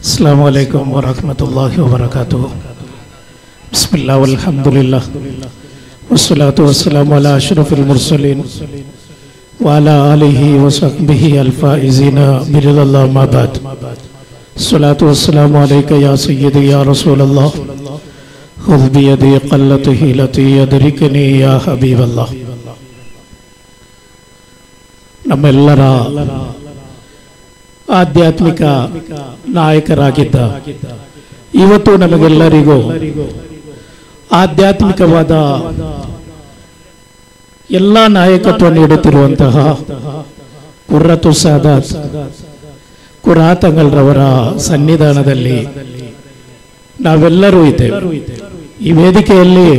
अस्सलामु अलैकुम व रहमतुल्लाहि व बरकातुहू। बिस्मिल्लाह वल्हम्दुलिल्लाह वस्सलातु वस्सलामु अला अशरफिल मुरसलीन व अला आलिहि व सहबिहि अल फाइज़ीना बिरिज़ल्लाह मा बाद। अस्सलातु वस्सलामु अलैका या सय्यदी या रसूलल्लाह खुज़ बियदी क़ल्लत हिलती यदरिकनी या हबीबल्लाह। ನಮ್ಮೆಲ್ಲರ ಆಧ್ಯಾತ್ಮಿಕ ನಾಯಕರಾಗಿದ್ದ ಇವತ್ತು ನಮಗೆಲ್ಲರಿಗೂ ಆಧ್ಯಾತ್ಮಿಕವಾದ ಎಲ್ಲ ನಾಯಕತ್ವ ನೀಡುತ್ತಿರುವಂತಹ ಕುರ್ರತು ಸಾದಾತ್ ಕುರಾತಂಗಲ್ರವರ ಸನ್ನಿಧಾನದಲ್ಲಿ ನಾವೆಲ್ಲರೂ ಇದ್ದೇವೆ। ಈ ವೇದಿಕೆಯಲ್ಲಿ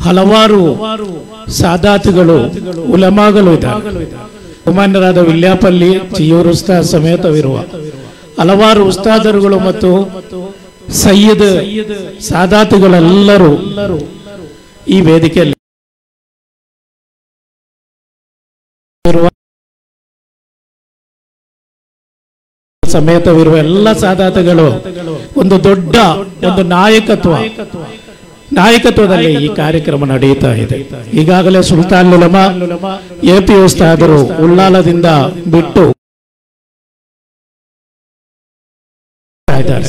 ಹಲವಾರು ಸಾದಾತುಗಳು ಉಲಮಾಗಳು ಇದ್ದಾರೆ। ಉಮಾನ್ಯರಾದ ವಿಲ್ಯಾಪಲ್ಲಿ ಚಿಯೂರು ಉಸ್ತಾದ್ ಸಮೇತವಿರುವ ಹಲವಾರು ಉಸ್ತಾದರುಗಳು ಮತ್ತು ಸಯ್ಯದ್ ಸಾದಾತುಗಳೆಲ್ಲರೂ ಈ ವೇದಿಕೆಯಲ್ಲಿ ಸಮೇತವಿರುವ ಎಲ್ಲ ಸಾದಾತುಗಳು ಒಂದು ದೊಡ್ಡ ಒಂದು ನಾಯಕತ್ವದಲ್ಲಿ ಈ ಕಾರ್ಯಕ್ರಮ ನಡೆಯುತ್ತಾ ಇದೆ। ಈಗಾಗಲೇ ಸುಲ್ತಾನ್ ಉಲಮಾ ಎಪಿ ಉಸ್ತಾದರು ಉಳ್ಳಾಲದಿಂದ ಬಿಟ್ಟು ಇದ್ದಾರೆ।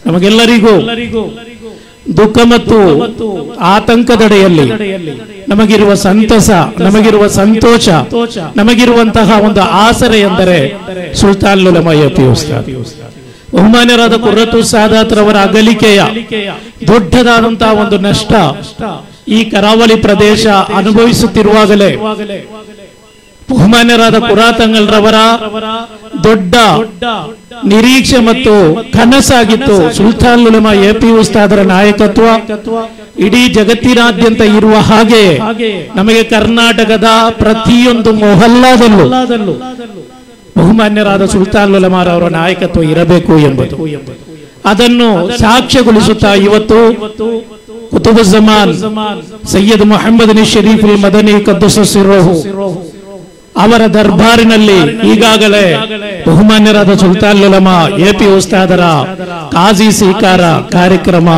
ನಮಗೆಲ್ಲರಿಗೂ ದುಃಖ ಮತ್ತು ಆತಂಕದಡೆಯಲ್ಲಿ ನಮಗಿರುವ ಸಂತಸ, ನಮಗಿರುವ ಸಂತೋಷ, ನಮಗಿರುವಂತಹ ಒಂದು ಆಸರೆ ಎಂದರೆ ಸುಲ್ತಾನ್ ಉಲಮಾ ಎಪಿ ಉಸ್ತಾದ್ ಬಹುಮಾನ್ಯರಾದ ಕುರ್ರತು ಸಾದಾತ್ರವರ ಅಗಲಿಕೆಯ ದೊಡ್ಡದಾದಂತಹ ಒಂದು ನಷ್ಟ ಈ ಕರಾವಳಿ ಪ್ರದೇಶ ಅನುಭವಿಸುತ್ತಿರುವಾಗಲೇ ಬಹುಮಾನ್ಯರಾದ ಕುರಾತಂಗಲ್ರವರ ದೊಡ್ಡ ನಿರೀಕ್ಷೆ ಮತ್ತು ಕನಸಾಗಿತ್ತು ಸುಲ್ತಾನ್ ಉಲಮಾ ಎಪಿ ಉಸ್ತಾದರ ನಾಯಕತ್ವ ಇಡೀ ಜಗತ್ತಿನಾದ್ಯಂತ ಇರುವ ಹಾಗೆ ನಮಗೆ ಕರ್ನಾಟಕದ ಪ್ರತಿಯೊಂದು ಮೊಹಲ್ಲಾದಲ್ಲೂ ಬಹುಮಾನ್ಯರಾದ ಸುಲ್ತಾನ್ ಉಲಮಾರವರ ನಾಯಕತ್ವ ಇರಬೇಕು ಎಂಬುದು, ಅದನ್ನು ಸಾಕ್ಷ್ಯಗೊಳಿಸುತ್ತಾ ಇವತ್ತು ಕುತುಬುಜ್ಜಮಾನ್ ಸಯ್ಯದ್ ಮುಹಮ್ಮದ್ ಶರೀಫುಲ್ ಮದನಿ ಕದ್ದಸ ಸಿರ್ರಹು ಅವರ ದರ್ಬಾರಿನಲ್ಲಿ ಈಗಾಗಲೇ ಬಹುಮಾನ್ಯರಾದ ಸುಲ್ತಾನ್ ಉಲಮಾ ಎಪಿ ಉಸ್ತಾದರ ಕಾಜಿ ಸ್ವೀಕಾರ ಕಾರ್ಯಕ್ರಮ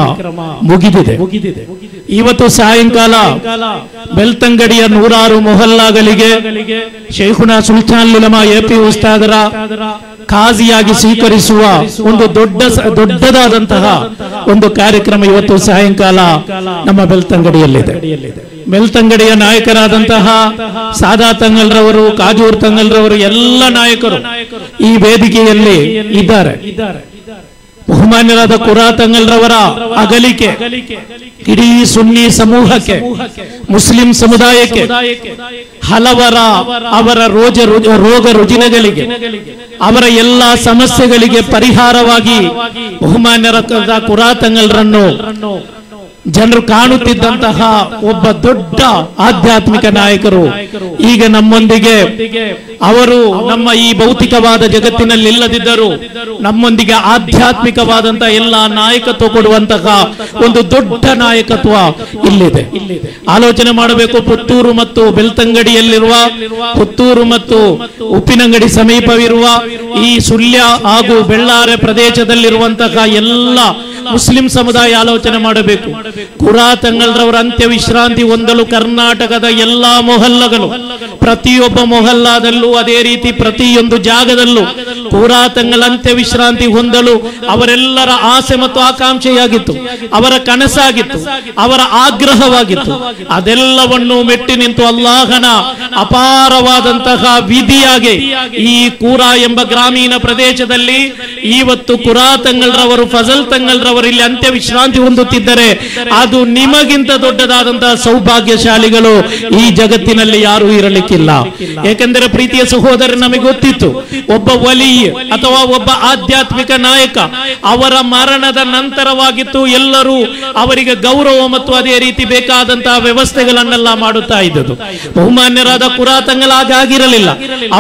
ಮುಗಿದಿದೆ। ಇವತ್ತು ಸಾಯಂಕಾಲ ಬೆಳ್ತಂಗಡಿಯ ನೂರಾರು ಮೊಹಲ್ಲಾಗಳಿಗೆ ಶೇಖುನಾ ಸುಲ್ತಾನ್ ಉಲಮಾ ಎಪಿ ಉಸ್ತಾದರ ಕಾಜಿಯಾಗಿ ಸ್ವೀಕರಿಸುವ ಒಂದು ದೊಡ್ಡದಾದಂತಹ ಒಂದು ಕಾರ್ಯಕ್ರಮ ಇವತ್ತು ಸಾಯಂಕಾಲ ನಮ್ಮ ಬೆಳ್ತಂಗಡಿಯಲ್ಲಿದೆ। ಬೆಳ್ತಂಗಡಿಯ ನಾಯಕರಾದಂತಹ ಸಾದಾತ್ ತಂಗಲ್ರವರು, ಕಾಜೂರ್ ತಂಗಲ್ರವರು ಎಲ್ಲ ನಾಯಕರು ಈ ವೇದಿಕೆಯಲ್ಲಿ ಇದ್ದಾರೆ। ಬಹುಮಾನ್ಯರಾದ ಕುರಾತಂಗಲ್ರವರ ಅಗಲಿಕೆ ಇಡೀ ಸುನ್ನಿ ಸಮೂಹಕ್ಕೆ, ಮುಸ್ಲಿಂ ಸಮುದಾಯಕ್ಕೆ ಅವರ ರೋಗ ರುಜಿನಗಳಿಗೆ, ಅವರ ಎಲ್ಲ ಸಮಸ್ಯೆಗಳಿಗೆ ಪರಿಹಾರವಾಗಿ ಬಹುಮಾನ್ಯರಾದ ಕುರಾತಂಗಲ್ರನ್ನು ಜನರು ಕಾಣುತ್ತಿದ್ದಂತಹ ಒಬ್ಬ ದೊಡ್ಡ ಆಧ್ಯಾತ್ಮಿಕ ನಾಯಕರು ಈಗ ನಮ್ಮೊಂದಿಗೆ, ಅವರು ನಮ್ಮ ಈ ಭೌತಿಕವಾದ ಜಗತ್ತಿನಲ್ಲಿ ಇಲ್ಲದಿದ್ದರೂ ನಮ್ಮೊಂದಿಗೆ ಆಧ್ಯಾತ್ಮಿಕವಾದಂತಹ ಎಲ್ಲ ನಾಯಕತ್ವ ಕೊಡುವಂತಹ ಒಂದು ದೊಡ್ಡ ನಾಯಕತ್ವ ಇಲ್ಲಿದೆ। ಆಲೋಚನೆ ಮಾಡಬೇಕು, ಪುತ್ತೂರು ಮತ್ತು ಬೆಳ್ತಂಗಡಿಯಲ್ಲಿರುವ, ಪುತ್ತೂರು ಮತ್ತು ಉಪ್ಪಿನಂಗಡಿ ಸಮೀಪವಿರುವ ಈ ಸುಳ್ಯ ಹಾಗೂ ಬೆಳ್ಳಾರೆ ಪ್ರದೇಶದಲ್ಲಿರುವಂತಹ ಎಲ್ಲ ಮುಸ್ಲಿಂ ಸಮುದಾಯ ಆಲೋಚನೆ ಮಾಡಬೇಕು। ಕುರಾತಂಗಲ್ರವರ ಅಂತ್ಯ ವಿಶ್ರಾಂತಿ ಹೊಂದಲು ಕರ್ನಾಟಕದ ಎಲ್ಲಾ ಮೊಹಲ್ಲಗಳು, ಪ್ರತಿಯೊಬ್ಬ ಮೊಹಲ್ಲಾದಲ್ಲೂ ಅದೇ ರೀತಿ ಪ್ರತಿಯೊಂದು ಜಾಗದಲ್ಲೂ ಕುರಾತಂಗಲ್ ಅಂತ್ಯ ವಿಶ್ರಾಂತಿ ಹೊಂದಲು ಅವರೆಲ್ಲರ ಆಸೆ ಮತ್ತು ಆಕಾಂಕ್ಷೆಯಾಗಿತ್ತು, ಅವರ ಕನಸಾಗಿತ್ತು, ಅವರ ಆಗ್ರಹವಾಗಿತ್ತು। ಅದೆಲ್ಲವನ್ನು ಮೆಟ್ಟಿ ನಿಂತು ಅಲ್ಲಾಹನ ಅಪಾರವಾದಂತಹ ವಿಧಿಯಾಗಿ ಈ ಕೂರಾ ಎಂಬ ಗ್ರಾಮೀಣ ಪ್ರದೇಶದಲ್ಲಿ ಇವತ್ತು ಕುರಾತಂಗಲ್ರವರು, ಫಜಲ್ ತಂಗಲ್ರವರು ಇಲ್ಲಿ ಅಂತ್ಯ ವಿಶ್ರಾಂತಿ ಹೊಂದುತ್ತಿದ್ದರೆ ಅದು ನಿಮಗಿಂತ ದೊಡ್ಡದಾದಂತಹ ಸೌಭಾಗ್ಯಶಾಲಿಗಳು ಈ ಜಗತ್ತಿನಲ್ಲಿ ಯಾರೂ ಇರಲಿಕ್ಕಿಲ್ಲ। ಏಕೆಂದರೆ ಪ್ರೀತಿಯ ಸಹೋದರ, ನಮಗೆ ಗೊತ್ತಿತ್ತು ಒಬ್ಬ ವಲಿ ಅಥವಾ ಒಬ್ಬ ಆಧ್ಯಾತ್ಮಿಕ ನಾಯಕ ಅವರ ಮರಣದ ನಂತರವಾಗಿತ್ತು ಎಲ್ಲರೂ ಅವರಿಗೆ ಗೌರವ ಮತ್ತು ಅದೇ ರೀತಿ ಬೇಕಾದಂತಹ ವ್ಯವಸ್ಥೆಗಳನ್ನೆಲ್ಲ ಮಾಡುತ್ತಾ ಇದ್ದುದು। ಬಹುಮಾನ್ಯರಾದ ಕುರಾತಂಗಲ್ ಆಗಿರಲಿಲ್ಲ।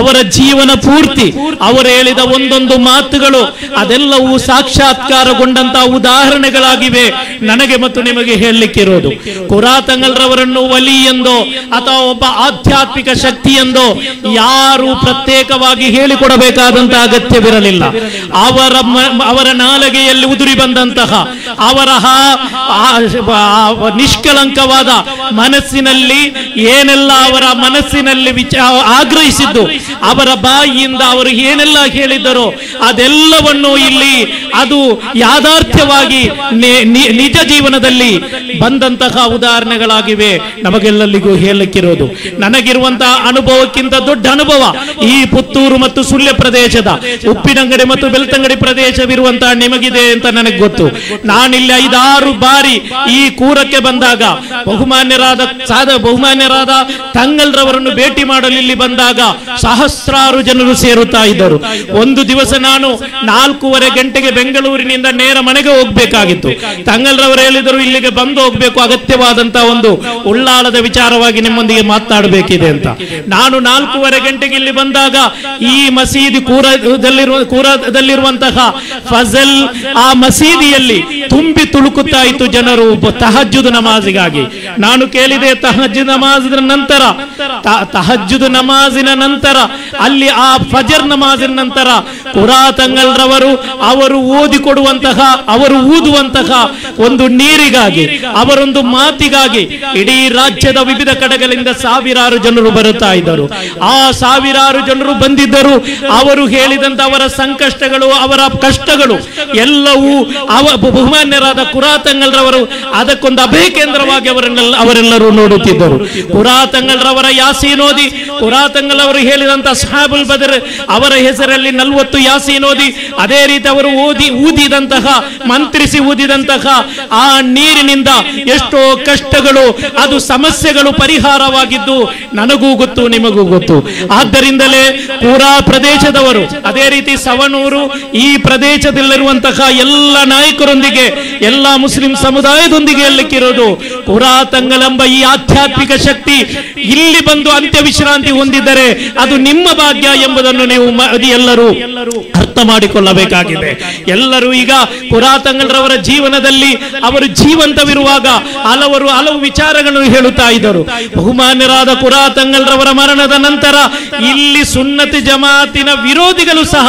ಅವರ ಜೀವನ ಪೂರ್ತಿ ಅವರು ಹೇಳಿದ ಒಂದೊಂದು ಮಾತುಗಳು ಅದೆಲ್ಲವೂ ಸಾಕ್ಷಾತ್ಕಾರಗೊಂಡಂತಹ ಉದಾಹರಣೆಗಳಾಗಿವೆ ನನಗೆ ಮತ್ತು ನಿಮಗೆ ಹೇಳಲಿಕ್ಕಿರೋದು। ಕುರಾತಂಗಲ್ರವರನ್ನು ವಲಿ ಎಂದೋ ಅಥವಾ ಒಬ್ಬ ಆಧ್ಯಾತ್ಮಿಕ ಶಕ್ತಿ ಎಂದೋ ಯಾರು ಪ್ರತ್ಯೇಕವಾಗಿ ಹೇಳಿಕೊಡಬೇಕಾದಂತಹ ಅಗತ್ಯವಿರಲಿಲ್ಲ. ಅವರ ನಾಲಗೆಯಲ್ಲಿ ಉದುರಿ ಬಂದಂತಹ ಅವರ ನಿಷ್ಕಳಂಕವಾದ ಮನಸ್ಸಿನಲ್ಲಿ ಏನೆಲ್ಲ ಅವರ ಮನಸ್ಸಿನಲ್ಲಿ ಆಗ್ರಹಿಸಿದ್ದು, ಅವರ ಬಾಯಿಯಿಂದ ಅವರು ಏನೆಲ್ಲ ಹೇಳಿದ್ದರೋ ಅದೆಲ್ಲವನ್ನು ಇಲ್ಲಿ ಅದು ಯಾಥಾರ್ಥ್ಯವಾಗಿ ನಿಜ ಜೀವನದಲ್ಲಿ ಬಂದಂತಹ ಉದಾಹರಣೆಗಳಾಗಿವೆ. ನಮಗೆಲ್ಲರಿಗೂ ಹೇಳಲಿಕ್ಕಿರೋದು, ನನಗಿರುವಂತಹ ಅನುಭವಕ್ಕಿಂತ ದೊಡ್ಡ ಅನುಭವ ಈ ಪುತ್ತೂರು ಮತ್ತು ಸುಳ್ಯ ಪ್ರದೇಶದ ಉಪ್ಪಿನಂಗಡಿ ಮತ್ತು ಬೆಳ್ತಂಗಡಿ ಪ್ರದೇಶವಿರುವಂತಹ ನಿಮಗಿದೆ ಅಂತ ನನಗೆ ಗೊತ್ತು. ನಾನಿಲ್ಲಿ 5-6 ಬಾರಿ ಈ ಕೂರಕ್ಕೆ ಬಂದಾಗ ಬಹುಮಾನ್ಯರಾದ ತಂಗಲ್ರವರನ್ನು ಭೇಟಿ ಮಾಡಲು ಇಲ್ಲಿ ಬಂದಾಗ ಸಹಸ್ರಾರು ಜನರು ಸೇರುತ್ತಾ ಇದ್ದರು. ಒಂದು ದಿವಸ ನಾನು 4:15 ಗಂಟೆಗೆ ಬೆಂಗಳೂರಿನಿಂದ ನೇರ ಮನೆಗೆ ಹೋಗ್ಬೇಕಾಗಿತ್ತು. ತಂಗಲ್ರವರು ಹೇಳಿದರು, ಇಲ್ಲಿಗೆ ಬಂದು ಹೋಗ್ಬೇಕು, ಅಗತ್ಯವಾದಂತಹ ಒಂದು ಉಳ್ಳಾಳದ ವಿಚಾರವಾಗಿ ನಿಮ್ಮೊಂದಿಗೆ ಮಾತನಾಡಬೇಕಿದೆ ಅಂತ. ನಾನು 4:15 ಗಂಟೆಗೆ ಇಲ್ಲಿ ಬಂದಾಗ ಈ ಮಸೀದಿ ಕೂರದಲ್ಲಿರುವಂತಹ ಫಜಲ್ ಆ ಮಸೀದಿಯಲ್ಲಿ ತುಂಬಿ ತುಳುಕುತ್ತಾ ಇತ್ತು ಜನರು ತಹಜ್ಜುದ್ ನಮಾಜಿಗಾಗಿ. ನಾನು ಕೇಳಿದೆ, ತಹಜ್ಜುದ್ ನಮಾಜಿನ ನಂತರ ಅಲ್ಲಿ ಆ ಫಜರ್ ನಮಾಜಿನ ನಂತರ ಕುರಾತಂಗಲ್ರವರು ಅವರು ಓದಿಕೊಡುವಂತಹ ಅವರು ಊದುವಂತಹ ಒಂದು ನೀರಿಗಾಗಿ, ಅವರೊಂದು ಮಾತಿಗಾಗಿ ಇಡೀ ರಾಜ್ಯದ ವಿವಿಧ ಕಡೆಗಳಿಂದ ಸಾವಿರಾರು ಜನರು ಬರುತ್ತಾ ಇದ್ದರು. ಆ ಸಾವಿರಾರು ಜನರು ಬಂದಿದ್ದರು. ಅವರು ಹೇಳಿದಂತ ಅವರ ಸಂಕಷ್ಟಗಳು, ಅವರ ಕಷ್ಟಗಳು ಎಲ್ಲವೂ ಬಹುಮಾನ್ಯರಾದ ಕುರಾತಂಗಲ್ರವರು ಅದಕ್ಕೊಂದು ಅಭಯ ಕೇಂದ್ರವಾಗಿ ಅವರೆಲ್ಲರೂ ನೋಡುತ್ತಿದ್ದರು. ಕುರಾತಂಗಲ್ರವರ ಯಾಸೀನ್ ಓದಿ, ಕುರಾತಂಗಲ್ ಅವರು ಹೇಳಿದಂತ ಸಹಾಬುಲ್ ಬದರ್ ಅವರ ಹೆಸರಲ್ಲಿ 40 ಯಾಸೀನ್ ಓದಿ, ಅದೇ ರೀತಿ ಅವರು ಊದಿದಂತಹ ಮಂತ್ರಿಸಿ ಊದಿದಂತಹ ಆ ನೀರಿನಿಂದ ಎಷ್ಟೋ ಕಷ್ಟಗಳು, ಅದು ಸಮಸ್ಯೆಗಳು ಪರಿಹಾರವಾಗಿದ್ದು ನನಗೂ ಗೊತ್ತು, ನಿಮಗೂ ಗೊತ್ತು. ಆದ್ದರಿಂದಲೇ ಕೂರಾ ಪ್ರದೇಶದವರು, ಅದೇ ರೀತಿ ಸವಣೂರು, ಈ ಪ್ರದೇಶದಲ್ಲಿರುವಂತಹ ಎಲ್ಲ ನಾಯಕರೊಂದಿಗೆ, ಎಲ್ಲ ಮುಸ್ಲಿಂ ಸಮುದಾಯದೊಂದಿಗೆ ಹೇಳಲಿಕ್ಕಿರೋದು, ಕುರಾತಂಗಲೆಂಬ ಈ ಆಧ್ಯಾತ್ಮಿಕ ಶಕ್ತಿ ಇಲ್ಲಿ ಬಂದು ಅಂತ್ಯ ವಿಶ್ರಾಂತಿ ಹೊಂದಿದ್ದರೆ ಅದು ನಿಮ್ಮ ಭಾಗ್ಯ ಎಂಬುದನ್ನು ನೀವು ಎಲ್ಲರೂ ಅರ್ಥ ಮಾಡಿಕೊಳ್ಳಬೇಕಾಗಿದೆ. ಎಲ್ಲರೂ ಈಗ ಕುರಾತಂಗಲ್ರವರ ಜೀವನದಲ್ಲಿ ಅವರು ಜೀವಂತವಿರುವಾಗ ಹಲವು ವಿಚಾರಗಳನ್ನು ಹೇಳುತ್ತಾ ಇದ್ದರು. ಬಹುಮಾನ್ಯರಾದ ಕುರಾತಂಗಲ್ರವರ ಮರಣದ ನಂತರ ಇಲ್ಲಿ ಸುನ್ನತಿ ಜಮಾತಿನ ವಿರೋಧಿಗಳು ಸಹ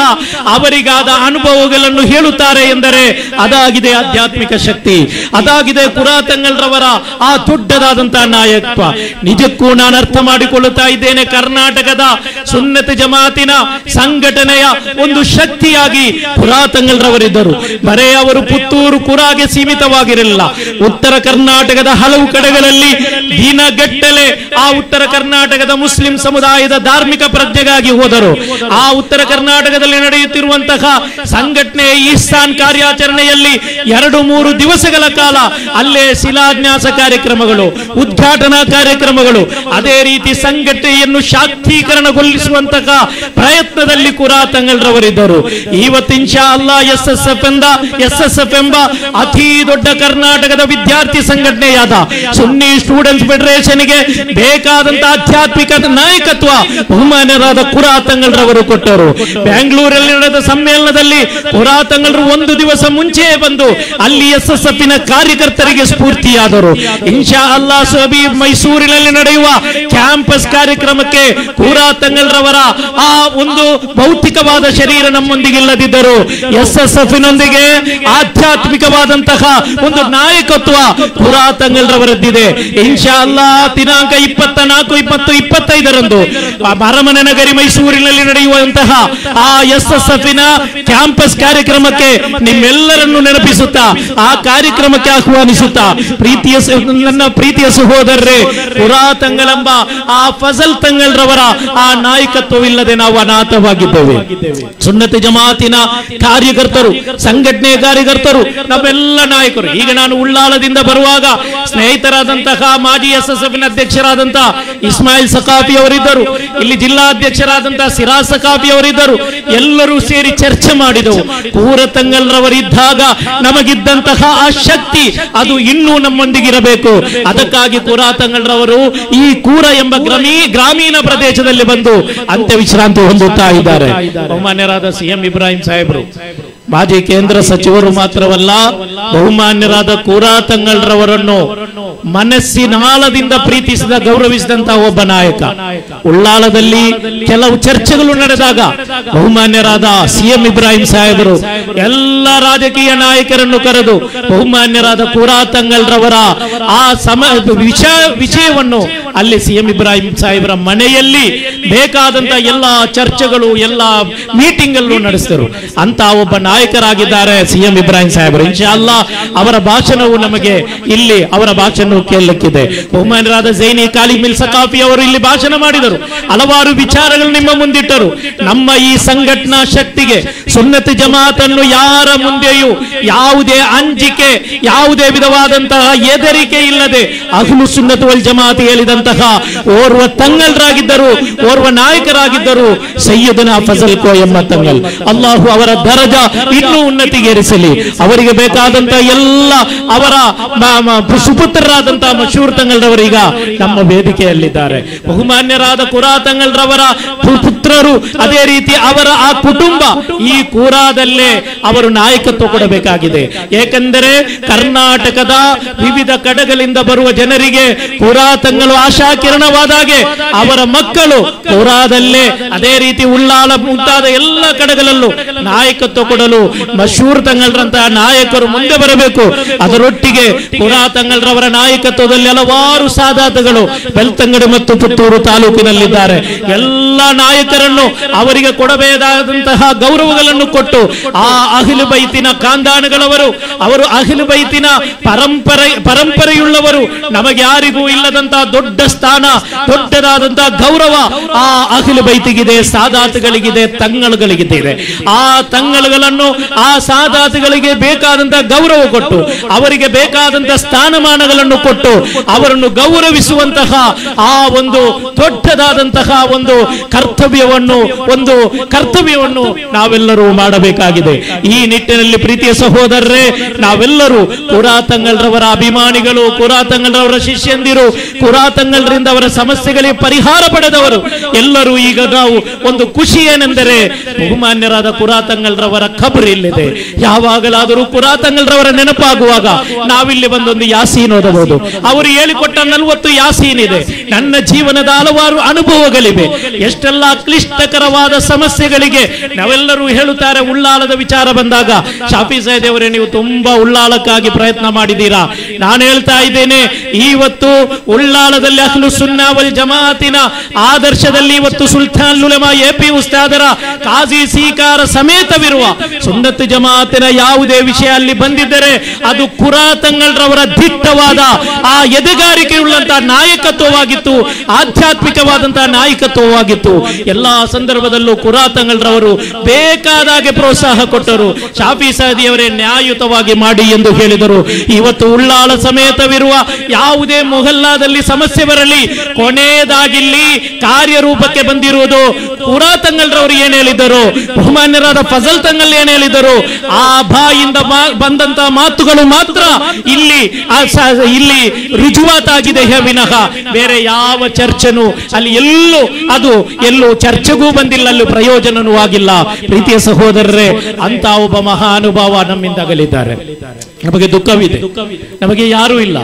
ಅವರಿಗಾದ ಅನುಭವಗಳನ್ನು ಹೇಳುತ್ತಾರೆ ಎಂದರೆ ಅದಾಗಿದೆ ಆಧ್ಯಾತ್ಮಿಕ ಶಕ್ತಿ, ಅದಾಗಿದೆ ಕುರಾತಂಗಲ್ರವರ ಆ ದೊಡ್ಡದಾದಂತಹ ನಾಯಕತ್ವ. ನಿಜಕ್ಕೂ ನಾನು ಅರ್ಥ ಮಾಡಿಕೊಳ್ಳುತ್ತಾ ಇದ್ದೇನೆ, ಕರ್ನಾಟಕದ ಸುನ್ನತಿ ಜಮಾತಿನ ಸಂಘಟನೆಯ ಒಂದು ಶಕ್ತಿಯಾಗಿ ಕುರಾತಂಗಲ್ರವರಿದ್ದರು. ಬರೇ ಅವರು ಪುತ್ತೂರು ಕುರಾಗೆ ಸೀಮಿತವಾಗಿರಲಿಲ್ಲ. ಉತ್ತರ ಕರ್ನಾಟಕದ ಹಲವು ಕಡೆಗಳಲ್ಲಿ ದಿನಗಟ್ಟಲೆ ಆ ಉತ್ತರ ಕರ್ನಾಟಕದ ಮುಸ್ಲಿಂ ಸಮುದಾಯದ ಧಾರ್ಮಿಕ ಪ್ರಜ್ಞೆಗಾಗಿ ಹೋದರು. ಆ ಉತ್ತರ ಕರ್ನಾಟಕದಲ್ಲಿ ನಡೆಯುತ್ತಿರುವಂತಹ ಸಂಘಟನೆ ಇಹ್ಸಾನ್ ಕಾರ್ಯಾಚರಣೆಯಲ್ಲಿ 2-3 ದಿವಸಗಳ ಕಾಲ ಅಲ್ಲೇ ಶಿಲಾನ್ಯಾಸ ಕಾರ್ಯಕ್ರಮಗಳು, ಉದ್ಘಾಟನಾ ಕಾರ್ಯಕ್ರಮಗಳು, ಅದೇ ರೀತಿ ಸಂಘಟನೆಯನ್ನು ಶಾಕ್ತೀಕರಣಗೊಳಿಸುವಂತಹ ಪ್ರಯತ್ನದಲ್ಲಿ ಕುರಾತಂಗಲ್ರವರಿದ್ದರು. ಇವತ್ತು ಇನ್ಶಾ ಅಲ್ಲಾ ಎಸ್ಎಸ್ಎಫ್ ಎಂಬ ಅತಿ ದೊಡ್ಡ ಕರ್ನಾಟಕದ ವಿದ್ಯಾರ್ಥಿ ಸಂಘಟನೆಯಾದ ಸುನ್ನಿ ಸ್ಟೂಡೆಂಟ್ಸ್ ಫೆಡರೇಷನ್ಗೆ ಬೇಕಾದಂತಹ ಆಧ್ಯಾತ್ಮಿಕ ನಾಯಕತ್ವ ಬಹುಮಾನ್ಯರಾದ ಕುರಾತಂಗಲ್ರವರು ಕೊಟ್ಟರು. ಬೆಂಗಳೂರಲ್ಲಿ ನಡೆದ ಸಮ್ಮೇಳನದಲ್ಲಿ ಕುರಾತಂಗಲ್ರು ಒಂದು ದಿವಸ ಮುಂಚೆ ಬಂದು ಅಲ್ಲಿ ಎಸ್ಎಸ್ಎಫ್ನ ಕಾರ್ಯಕರ್ತರಿಗೆ ಸ್ಫೂರ್ತಿಯಾದರು. ಇನ್ಶಾ ಅಲ್ಲಾ ಮೈಸೂರಿನಲ್ಲಿ ನಡೆಯುವ ಕ್ಯಾಂಪಸ್ ಕಾರ್ಯಕ್ರಮಕ್ಕೆ ಕುರಾತಂಗಲ್ರವರ ಆ ಒಂದು ಭೌತಿಕವಾದ ಶರೀರ ನಮ್ಮೊಂದಿಗೆ ಇಲ್ಲದಿದ್ದರು, ಎಸ್ಎಸ್ಎಫ್ನೊಂದಿಗೆ ಆಧ್ಯಾತ್ಮಿಕವಾದಂತಹ ಒಂದು ನಾಯಕತ್ವ ಕುರಾತಂಗಲ್ರವರದ್ದಿದೆ. ಇನ್ಶಾ ಅಲ್ಲಾ ದಿನಾಂಕ 24, 20, 25ರಂದು ಅರಮನೆ ನಗರಿ ಮೈಸೂರಿನಲ್ಲಿ ನಡೆಯುವಂತಹ ಆ ಎಸ್ಎಸ್ಎಫ್ನ ಕ್ಯಾಂಪಸ್ ಕಾರ್ಯಕ್ರಮಕ್ಕೆ ನಿಮ್ಮೆಲ್ಲರನ್ನು ನೆನಪಿಸುತ್ತಾ ಆ ಕಾರ್ಯಕ್ರಮಕ್ಕೆ ಆಹ್ವಾನಿಸುತ್ತಾ ನನ್ನ ಪ್ರೀತಿಯ ಸಹೋದರರೇ, ಕುರಾತಂಗಲೆಂಬ ಆ ಫಜಲ್ ತಂಗಲ್ರವರ ಆ ನಾಯಕತ್ವವಿಲ್ಲದೆ ನಾವು ಅನಾಥವಾಗಿದ್ದೇವೆ. ಸುನ್ನತಿ ಜಮಾತಿನ ಕಾರ್ಯಕರ್ತರು, ಸಂಘಟನೆಯ ಕಾರ್ಯಕರ್ತರು, ನಮ್ಮೆಲ್ಲ ನಾಯಕರು. ಈಗ ನಾನು ಉಳ್ಳಾಳದಿಂದ ಬರುವಾಗ ಸ್ನೇಹಿತರಾದಂತಹ ಮಾಜಿ ಎಸ್ಎಸ್ಎಫ್ನ ಅಧ್ಯಕ್ಷರಾದಂತಹ ಇಸ್ಮಾಯಿಲ್ ಸಕಾಫಿ ಅವರಿದ್ದರು, ಇಲ್ಲಿ ಜಿಲ್ಲಾಧ್ಯಕ್ಷರಾದಂತಹ ಸಿರಾಜ್ ಸಕಾಫಿ ಅವರಿದ್ದರು. ಎಲ್ಲರೂ ಸೇರಿ ಚರ್ಚೆ ಮಾಡಿದವು. ಕುರಾತಂಗಲ್ರವರಿದ್ದಾಗ ನಮಗಿದ್ದಂತಹ ಆ ಶಕ್ತಿ ಅದು ಇನ್ನೂ ನಮ್ಮೊಂದಿಗಿರಬೇಕು. ಅದಕ್ಕಾಗಿ ಕುರಾತಂಗಲ್ರವರು ಈ ಕೂರ ಎಂಬ ಗ್ರಾಮೀಣ ಪ್ರದೇಶದಲ್ಲಿ ಬಂದು ಅಂತ್ಯ ವಿಶ್ರಾಂತಿ ಹೊಂದುತ್ತಾ ಇದ್ದಾರೆ. ಬಹುಮಾನ್ಯರಾದ ಸಿಎಂ ಇಬ್ರಾಹಿಂ ಸಾಹೇಬರು, ಮಾಜಿ ಕೇಂದ್ರ ಸಚಿವರು ಮಾತ್ರವಲ್ಲ, ಬಹುಮಾನ್ಯರಾದ ಕುರಾತಂಗಲ್ರವರನ್ನು ಮನಸ್ಸಿನಾಳದಿಂದ ಪ್ರೀತಿಸಿದ ಗೌರವಿಸಿದಂತಹ ಒಬ್ಬ ನಾಯಕ. ಉಳ್ಳಾಳದಲ್ಲಿ ಕೆಲವು ಚರ್ಚೆಗಳು ನಡೆದಾಗ ಬಹುಮಾನ್ಯರಾದ ಸಿಎಂ ಇಬ್ರಾಹಿಂ ಸಾಹೇಬರು ಎಲ್ಲ ರಾಜಕೀಯ ನಾಯಕರನ್ನು ಕರೆದು ಬಹುಮಾನ್ಯರಾದ ಕುರಾತಂಗಲ್ರವರ ಆ ವಿಷಯವನ್ನು ಅಲ್ಲಿ ಸಿಎಂ ಇಬ್ರಾಹಿಂ ಸಾಹೇಬರ ಮನೆಯಲ್ಲಿ ಬೇಕಾದಂತ ಎಲ್ಲ ಚರ್ಚೆಗಳು ಎಲ್ಲ ಮೀಟಿಂಗ್ ಅಲ್ಲೂ ನಡೆಸಿದರು. ಅಂತ ಒಬ್ಬ ನಾಯಕರಾಗಿದ್ದಾರೆ ಸಿಎಂ ಇಬ್ರಾಹಿಂ ಸಾಹೇಬರು. ಇನ್ಶಾ ಅಲ್ಲಾ ಅವರ ಭಾಷಣವು ನಮಗೆ ಇಲ್ಲಿ ಅವರ ಭಾಷಣ ಕೇಳಲಿಕ್ಕಿದೆ. ಬಹುಮಾನ್ಯರಾದ ಝೈನಿ ಕಾಲಿಮಿಲ್ ಸಕಾಫಿ ಅವರು ಇಲ್ಲಿ ಭಾಷಣ ಮಾಡಿದರು. ಹಲವಾರು ವಿಚಾರಗಳು ನಿಮ್ಮ ಮುಂದಿಟ್ಟರು. ನಮ್ಮ ಈ ಸಂಘಟನಾ ಶಕ್ತಿಗೆ ಸುನ್ನತ್ ಜಮಾತನ್ನು ಯಾರ ಮುಂದೆಯೂ ಯಾವುದೇ ಅಂಜಿಕೆ, ಯಾವುದೇ ವಿಧವಾದಂತಹ ಹೆದರಿಕೆ ಇಲ್ಲದೆ ಅಹ್ಲು ಸುನ್ನತ್ ವಲ್ ಜಮಾತ್ ಹೇಳಿದಂತಹ ಓರ್ವ ತಂಗಲ್ರಾಗಿದ್ದರು, ಓರ್ವ ನಾಯಕರಾಗಿದ್ದರು ಸಯ್ಯದನಾ ಫಜಲ್ ಕೋಯಮ್ಮ ತಂಗಲ್. ಅಲ್ಲಾಹು ಅವರ ದರಜಾ ಇನ್ನೂ ಉನ್ನತಿಗೇರಿಸಲಿ. ಅವರಿಗೆ ಬೇಕಾದಂತ ಎಲ್ಲ ಅವರ ಸುಪುತ್ರರಾದಂತಹ ಮಶೂರ್ ತಂಗಲ್ರವರೀಗ ನಮ್ಮ ವೇದಿಕೆಯಲ್ಲಿದ್ದಾರೆ. ಬಹುಮಾನ್ಯರಾದ ಕುರಾತಂಗಲ್ರವರ ಪುತ್ರರು, ಅದೇ ರೀತಿ ಅವರ ಆ ಕುಟುಂಬ ಈ ಕೂರಾದಲ್ಲೇ ಅವರು ನಾಯಕತ್ವ ಕೊಡಬೇಕಾಗಿದೆ. ಏಕೆಂದರೆ ಕರ್ನಾಟಕದ ವಿವಿಧ ಕಡೆಗಳಿಂದ ಬರುವ ಜನರಿಗೆ ಕುರಾತಂಗಲು ಆಶಾಕಿರಣವಾದಾಗೆ ಅವರ ಮಕ್ಕಳು ಕೂರಾದಲ್ಲೇ ಅದೇ ರೀತಿ ಉಳ್ಳಾಳ ಮುಂತಾದ ಎಲ್ಲ ಕಡೆಗಳಲ್ಲೂ ನಾಯಕತ್ವ ಕೊಡಲು ಮಶೂರ್ ತಂಗಲ್ರಂತಹ ನಾಯಕರು ಮುಂದೆ ಬರಬೇಕು. ಅದರೊಟ್ಟಿಗೆ ಕುರಾತಂಗಲ್ರವರ ನಾಯಕತ್ವದಲ್ಲಿ ಹಲವಾರು ಸಾದಾತಗಳು ಬೆಳ್ತಂಗಡಿ ಮತ್ತು ಪುತ್ತೂರು ತಾಲೂಕಿನಲ್ಲಿದ್ದಾರೆ. ಎಲ್ಲ ನಾಯಕರನ್ನು ಅವರಿಗೆ ಕೊಡಬೇಕಾದಂತಹ ಗೌರವಗಳನ್ನು ಕೊಟ್ಟು ಆ ಅಹ್ಲು ಬೈತಿನ ಖಾನ್ದಾನಗಳವರು, ಅವರು ಅಹ್ಲು ಬೈತಿನ ಪರಂಪರೆಯುಳ್ಳವರು, ನಮಗೆ ಯಾರಿಗೂ ಇಲ್ಲದಂತಹ ದೊಡ್ಡ ಸ್ಥಾನ, ದೊಡ್ಡದಾದಂತಹ ಗೌರವ ಆ ಅಹ್ಲು ಬೈತಿಗಿದೆ, ಸಾದಾತುಗಳಿಗಿದೆ, ತಂಗಳುಗಳಿಗಿದೆ. ಆ ತಂಗಳುಗಳನ್ನು ಆ ಸಾದಾತುಗಳಿಗೆ ಬೇಕಾದಂತಹ ಗೌರವ ಕೊಟ್ಟು ಅವರಿಗೆ ಬೇಕಾದಂತಹ ಸ್ಥಾನಮಾನಗಳನ್ನು ಕೊಟ್ಟು ಅವರನ್ನು ಗೌರವಿಸುವಂತಹ ಆ ಒಂದು ದೊಡ್ಡದಾದಂತಹ ಒಂದು ಕರ್ತವ್ಯವನ್ನು ನಾವೆಲ್ಲರೂ ಮಾಡಬೇಕಾಗಿದೆ. ಈ ನಿಟ್ಟಿನಲ್ಲಿ ಪ್ರೀತಿಯ ಸಹೋದರರೇ, ನಾವೆಲ್ಲರೂ ಕುರಾತಂಗಲ್ರವರ ಅಭಿಮಾನಿಗಳು, ಕುರಾತಂಗಲ್ರವರ ಶಿಷ್ಯಂದಿರು, ಕುರಾತಂಗಲ್ರಿಂದ ಅವರ ಸಮಸ್ಯೆಗಳಿಗೆ ಪರಿಹಾರ ಪಡೆದವರು ಎಲ್ಲರೂ ಈಗ ನಾವು ಒಂದು ಖುಷಿ ಏನೆಂದರೆ ಬಹುಮಾನ್ಯರಾದ ಕುರಾತಂಗಲ್ರವರ ಖಬರ್ ಇಲ್ಲಿದೆ. ಯಾವಾಗಲಾದರೂ ಕುರಾತಂಗಲ್ರವರ ನೆನಪಾಗುವಾಗ ನಾವಿಲ್ಲಿ ಬಂದೊಂದು ಯಾಸೀನ್ ಓದಬಹುದು. ಅವರು ಹೇಳಿಕೊಟ್ಟ 40 ಯಾಸೀನ್ ಇದೆ. ನನ್ನ ಜೀವನದ ಹಲವಾರು ಅನುಭವಗಳಿವೆ. ಎಷ್ಟೆಲ್ಲ ಕ್ಲಿಷ್ಟಕರವಾದ ಸಮಸ್ಯೆಗಳಿಗೆ ನಾವೆಲ್ಲರೂ ಹೇಳುತ್ತಾರೆ. ಉಳ್ಳಾಳದ ವಿಚಾರ ಬಂದಾಗ ಶಾಫಿ ಸಾಹೇಬ್ ಅವರೇ, ನೀವು ತುಂಬಾ ಉಳ್ಳಾಳಕ್ಕಾಗಿ ಪ್ರಯತ್ನ ಮಾಡಿದ್ದೀರಾ. ನಾನು ಹೇಳ್ತಾ ಇದ್ದೇನೆ, ಇವತ್ತು ಉಳ್ಳಾಳದಲ್ಲಿ ಅಹ್ಲು ಸುನ್ನಾ ವಲ್ ಜಮಾತಿನ ಆದರ್ಶದಲ್ಲಿ ಇವತ್ತು ಸುಲ್ತಾನ್ ಉಲಮಾ ಎಪಿ ಉಸ್ತಾದರ ಕಾಜಿ ಸೀಕಾರ ಸಮೇತವಿರುವ ಸುನ್ನತ್ ಜಮಾತಿನ ಯಾವುದೇ ವಿಷಯ ಅಲ್ಲಿ ಬಂದಿದ್ದರೆ ಅದು ಕುರಾತಂಗಲ್ರವರ ದಿಟ್ಟವಾದ ಆ ಎದೆಗಾರಿಕೆಯುಳ್ಳಂತಹ ನಾಯಕತ್ವವಾಗಿತ್ತು, ಆಧ್ಯಾತ್ಮಿಕವಾದಂತಹ ನಾಯಕತ್ವವಾಗಿತ್ತು. ಎಲ್ಲಾ ಸಂದರ್ಭದಲ್ಲೂ ಕುರಾತಂಗಲ್ರವರು ಬೇಕಾದಾಗೆ ಪ್ರೋತ್ಸಾಹ ಕೊಟ್ಟರು. ಶಾಫಿ ಸಾದಿಯವರೇ ನ್ಯಾಯಯುತವಾಗಿ ಮಾಡಿ ಎಂದು ಹೇಳಿದರು. ಇವತ್ತು ಉಳ್ಳಾಳ ಸಮೇತವಿರುವ ಯಾವುದೇ ಮೊಹಲ್ಲಾದಲ್ಲಿ ಸಮಸ್ಯೆ ಬರಲಿ, ಕೊನೆಯದಾಗಿಲ್ಲಿ ಕಾರ್ಯರೂಪಕ್ಕೆ ಬಂದಿರುವುದು ಕುರಾತಂಗಲ್ರವರು ಏನ್ ಹೇಳಿದರು, ಬಹುಮಾನ್ಯರಾದ ಫಜಲ್ ತಂಗಲ್ ಏನ್ ಹೇಳಿದರು, ಆ ಬಾಯಿಂದ ಬಂದಂತಹ ಮಾತುಗಳು ಮಾತ್ರ ಇಲ್ಲಿ ರುಜುವಾತಾಗಿದೆ ವಿನಃ ಬೇರೆ ಯಾವ ಚರ್ಚೆನೂ ಅಲ್ಲಿ ಎಲ್ಲೂ ಚರ್ಚೆಗೂ ಬಂದಿಲ್ಲ, ಅಲ್ಲೂ ಪ್ರಯೋಜನವೂ ಆಗಿಲ್ಲ. ಪ್ರೀತಿಯ ಸಹೋದರರೇ, ಅಂತ ಒಬ್ಬ ಮಹಾನುಭಾವ ನಮ್ಮಿಂದ ಅಗಲಿದ್ದಾರೆ. ನಮಗೆ ದುಃಖವಿದೆ, ನಮಗೆ ಯಾರೂ ಇಲ್ಲ.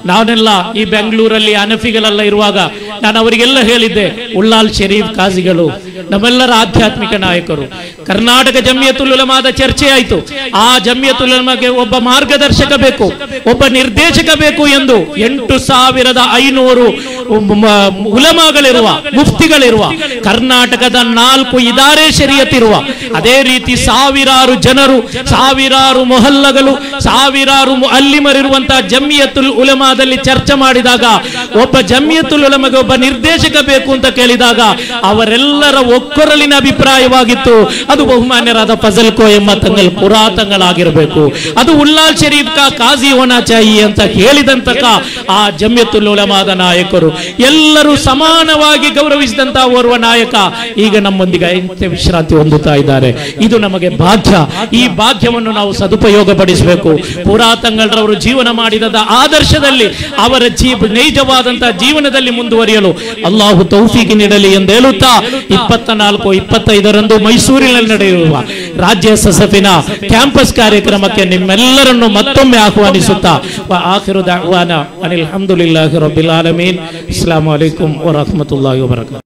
ನಾನೆಲ್ಲ ಈ ಬೆಂಗಳೂರಲ್ಲಿ ಅನಫಿಗಳೆಲ್ಲ ಇರುವಾಗ ನಾನು ಅವರಿಗೆಲ್ಲ ಹೇಳಿದ್ದೆ, ಉಳ್ಳಾಲ್ ಶರೀಫ್ ಕಾಜಿಗಳು ನಮ್ಮೆಲ್ಲರ ಆಧ್ಯಾತ್ಮಿಕ ನಾಯಕರು. ಕರ್ನಾಟಕ ಜಮಿಯತುಲ್ ಉಲಮಾದ ಚರ್ಚೆ ಆಯಿತು. ಆ ಜಮಿಯತುಲ್ ಉಲಮಾಗೆ ಒಬ್ಬ ಮಾರ್ಗದರ್ಶಕ ಬೇಕು, ಒಬ್ಬ ನಿರ್ದೇಶಕ ಬೇಕು ಎಂದು 8500 ಉಲಮಾಗಳಿರುವ, ಮುಫ್ತಿಗಳಿರುವ, ಕರ್ನಾಟಕದ 4 ಇದಾರೆ ಶರಿಯತ್ ಇರುವ, ಅದೇ ರೀತಿ ಸಾವಿರಾರು ಜನರು, ಸಾವಿರಾರು ಮೊಹಲ್ಲಗಳು, ಸಾವಿರಾರು ಮುಅಲ್ಲಿಮರಿರುವಂತಹ ಜಮಿಯತುಲ್ ಉಲಮಾದಲ್ಲಿ ಚರ್ಚೆ ಮಾಡಿದಾಗ ಒಬ್ಬ ಜಮಿಯತುಲ್ ಉಲಮಾಗೆ ಒಬ್ಬ ನಿರ್ದೇಶಕ ಬೇಕು ಅಂತ ಕೇಳಿದಾಗ ಅವರೆಲ್ಲರ ಒಕ್ಕೊರಲಿನ ಅಭಿಪ್ರಾಯವಾಗಿತ್ತು, ಅದು ಬಹುಮಾನ್ಯರಾದ ಫಜಲ್ ಕೋಯಮ್ಮ ತಂಗಲ್ ಕುರಾತಂಗಳಾಗಿರಬೇಕು, ಅದು ಉಳ್ಳಾಲ್ ಶರೀಫ್ ಕಾ ಕಾಜಿ ಹೋನಾ ಚಾಹಿಯೆ ಅಂತ ಹೇಳಿದಂತಹ ಆ ಜಮಿಯತುಲ್ ಉಲಮಾದ ನಾಯಕರು ಎಲ್ಲರೂ ಸಮಾನವಾಗಿ ಗೌರವಿಸಿದಂತಹ ಓರ್ವ ನಾಯಕ ಈಗ ನಮ್ಮೊಂದಿಗೆ ವಿಶ್ರಾಂತಿ ಹೊಂದುತ್ತಾ ಇದ್ದಾರೆ. ಇದು ನಮಗೆ ಭಾಗ್ಯ. ಈ ಭಾಗ್ಯವನ್ನು ನಾವು ಸದುಪಯೋಗ ಪಡಿಸಬೇಕು. ಕುರಾತಂಗಲ್ರವರು ಜೀವನ ಮಾಡಿದ ಆದರ್ಶದಲ್ಲಿ ಅವರ ನೈಜವಾದಂತಹ ಜೀವನದಲ್ಲಿ ಮುಂದುವರಿಯಲು ಅಲ್ಲಾಹು ತೌಫೀಕ್ ನೀಡಲಿ ಎಂದು ಹೇಳುತ್ತಾ 24-25 ಮೈಸೂರಿನಲ್ಲಿ ನಡೆಯುವ ರಾಜ್ಯ SSFನ ಕ್ಯಾಂಪಸ್ ಕಾರ್ಯಕ್ರಮಕ್ಕೆ ನಿಮ್ಮೆಲ್ಲರನ್ನು ಮತ್ತೊಮ್ಮೆ ಆಹ್ವಾನಿಸುತ್ತಾ ಆಖಿರು ದಅವಾನಾ ಅನಿಲ್ ಹಮ್ದುಲಿಲ್ಲಾಹಿ ರಬ್ಬಿಲ್ ಆಲಮೀನ್. ಅಸ್ಸಲಾಮು ಅಲೈಕುಂ ವರಹ್ಮತುಲ್ಲಾಹಿ ವಬರಕಾತುಹು.